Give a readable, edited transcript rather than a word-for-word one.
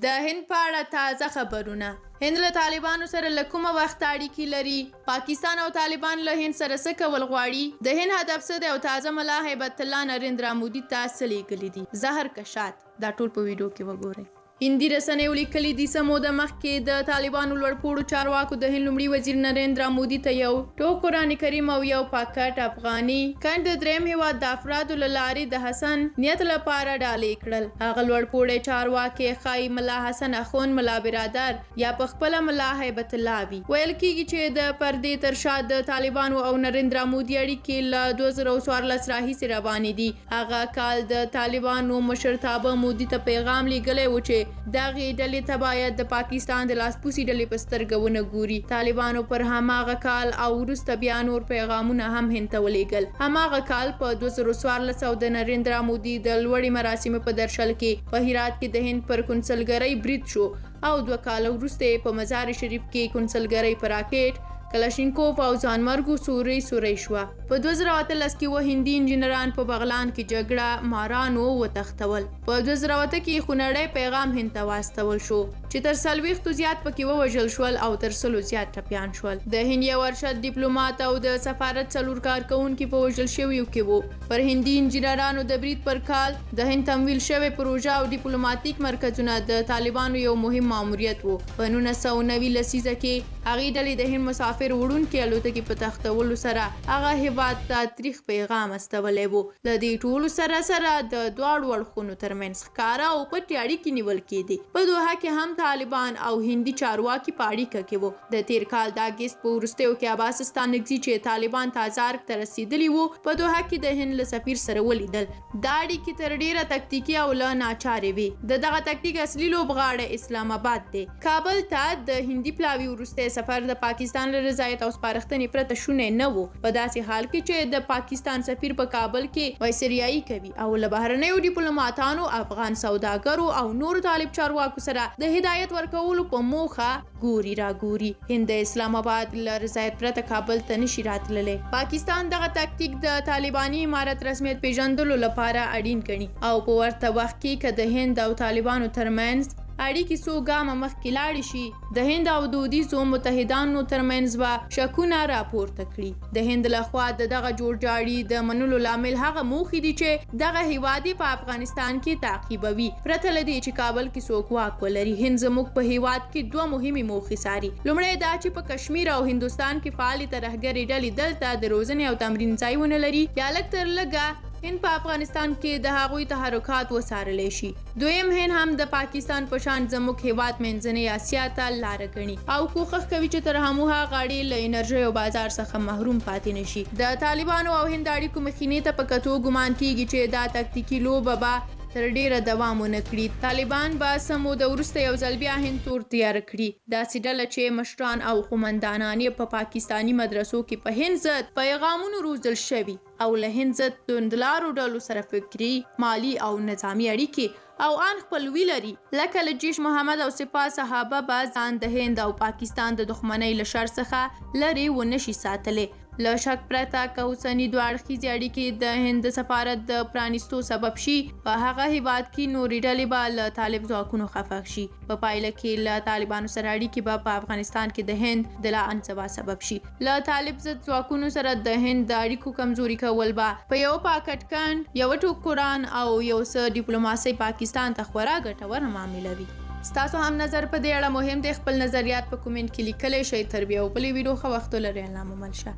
د هند په اړه تازه خبرونه. هند له طالبانو سره له کومه وخت اړیکې لري؟ پاکستان او طالبان له هند سره څه کول غواړي؟ د هند هدف څه دی او تازه ملا هیبت الله نریندرا مودي ته څه لیکلي دي؟ زهر کشات دا ټول په ویډیو کې وګورئ. هندي رسنیو لیکلي دي څه موده مخکې د طالبانو لوړپوړو چارواکو د هند لومړي وزیر نریندرا مودي ته یو ټوک قرآن کریم او یو پاکټ افغاني کند د دریم هیواد د افرادو له لارې د حسن نیت لپاره ډالۍ کړل. هغه لوړپوړی چارواکي ښایي ملا حسن اخون، ملا برادر یا په خپله ملا هیبت الله وي. ویل کېږي چې د پردې تر شا د طالبانو او نریندرا مودي اړیکې له 2014 راهیسې روانې دي. هغه کال د طالبانو مشرتابه مودي ته پیغام لیږلی و چې دغه ډلې ته باید د پاکستان د لاسپوڅي ډلې په سترګه ونه ګوري. طالبانو پر هماغه کال او وروسته بیا نور پیغامونه هم هند ته ولیږل. هماغه کال په 2014 د نریندرا مودي د لوړې مراسمو په درشل کې په هرات کې د هند پر کنسلګرۍ برید شو او 2 کاله وروسته په مزار شریف کې کنسلګرۍ په راکټ کلاشینکوف او ځانمرګو سورۍ شوه. په 2018 کې هندي انجینران په بغلان کې جګړه مارانو وتښتول. په 2018 کې خونړی پیغام هند ته واستول شو چې تر 40 زیات پکې ووژل شول او تر 100 زیات ټپیان شول. د هند یو ارشد ډیپلوماټ او د سفارت 4 کارکونکي په وژل شویو کې وو. پر هندي انجینرانو د برید پر کال د هند تمویل شوی پروژه او ډیپلوماټیک مرکزونه د طالبانو یو مهم ماموریت وو. په 1990 لسیزه کې هغې ډلې د هند مسافر وړونکي الوتکې په تښتولو سره هغه هیواد ته تریخ پیغام استولی و. له دې ټولو سره د دواړو اړخونو ترمنځ ښکاره او پټې اړیکې نیول کېدې. په دوحه کې هم طالبان او هندي چارواکي په اړیکه کې وو. د تیر کال د اګست په وروستیو کې عباس ستانکزي چې طالبان تازارک ته رسېدلي وو په دوحه کې د هند له سفیر سره ولیدل. دا اړیکې تر ډیره تکتیکي او له ناچارې وي. دغه تکتیک اصلي لوبغاړی اسلام آباد دی. کابل ته د هندي پلاوي وروستی سفر د پاکستان له رضایت او سپارښتنې پرته شونی نه و. په داسې حال کې چې د پاکستان سفیر په کابل کې وایسریایي کوي او له بهرنیو ډیپلوماټانو، افغان سوداګرو او نورو طالب چارواکو سره د هدایت ورکولو په موخه ګوري. هند د اسلام آباد له رضایت پرته کابل ته نشي راتللی. پاکستان دغه تکتیک د طالباني امارت رسمیت پیژندلو لپاره اړین ګڼي او په ورته وخت کې که د هند او طالبانو ترمنځ اړیکې څو ګامه مخکې لاړې شي د هند او دودیزو متحدانو ترمنځ به شکونه راپورته کړي. د هند لخوا دغه جوړجاړي د منلو لامل هغه موخې دي چې دغه هیواد په افغانستان کې تعقیبوي. پرته له دې چې کابل کې څوک واک ولري، هند زموږ په هیواد کې 2 مهمې موخې ساري. لومړی دا چې په کشمیر او هندوستان کې فعالې ترهګرې ډلې دلته د روزنې او تمرین ځای ونه لري یا لږ تر لږه هند په افغانستان کې د هغوی تحرکات وڅارلی شي. دویم، هند هم د پاکستان په شان زموږ هیواد منځنۍ اسیا ته لاره ګڼي او کوښښ کوي چې تر هماغه غاړې له انرژۍ او بازار څخه محروم پاتې نشي. د طالبانو او هند اړیکو مخینې ته په کتو ګمان کېږي چې دا تکتیکي لوبه به تر ډیره دوام ونه کړي. طالبان به څه موده وروسته یو ځل بیا هند تور تیاره کړي. داسې ډله چې مشران او قومندانان یې په پاکستاني مدرسو کې په هند ضد پیغامونو روزل شوي او له هند ضد توندلارو ډلو سره فکري، مالی او نظامي اړیکې او ان خپلوي لري. لکه له جیش محمد او سپاه صحابه به ځان د هند او پاکستان د دښمنۍ له شر څخه لرې ونشي ساتلی. له شک پرته که اوسني 2 اړخیزې اړیکې د هند د سفارت د پرانیستو سبب شي، په هغه هیواد کې نورې ډلې به له طالب ځواکونو خفه شي. په پایله کې له طالبانو سره اړیکې به په افغانستان کې د هند د لا انزوا سبب شي. له طالب ضد ځواکونو سره د هند د اړیکو کمزوري کول به په یو پاکټ کند، یو ټوک قرآن او یو څه ډیپلوماسۍ پاکستان ته خورا ګټوره معامله وي. ستاسو هم نظر په دې اړه مهم دی. خپل نظریات په کومنټ کې لیکلی شئ. تر بیا او بلې ویډیو ښه وخت ولرئ. الله مو مل شه.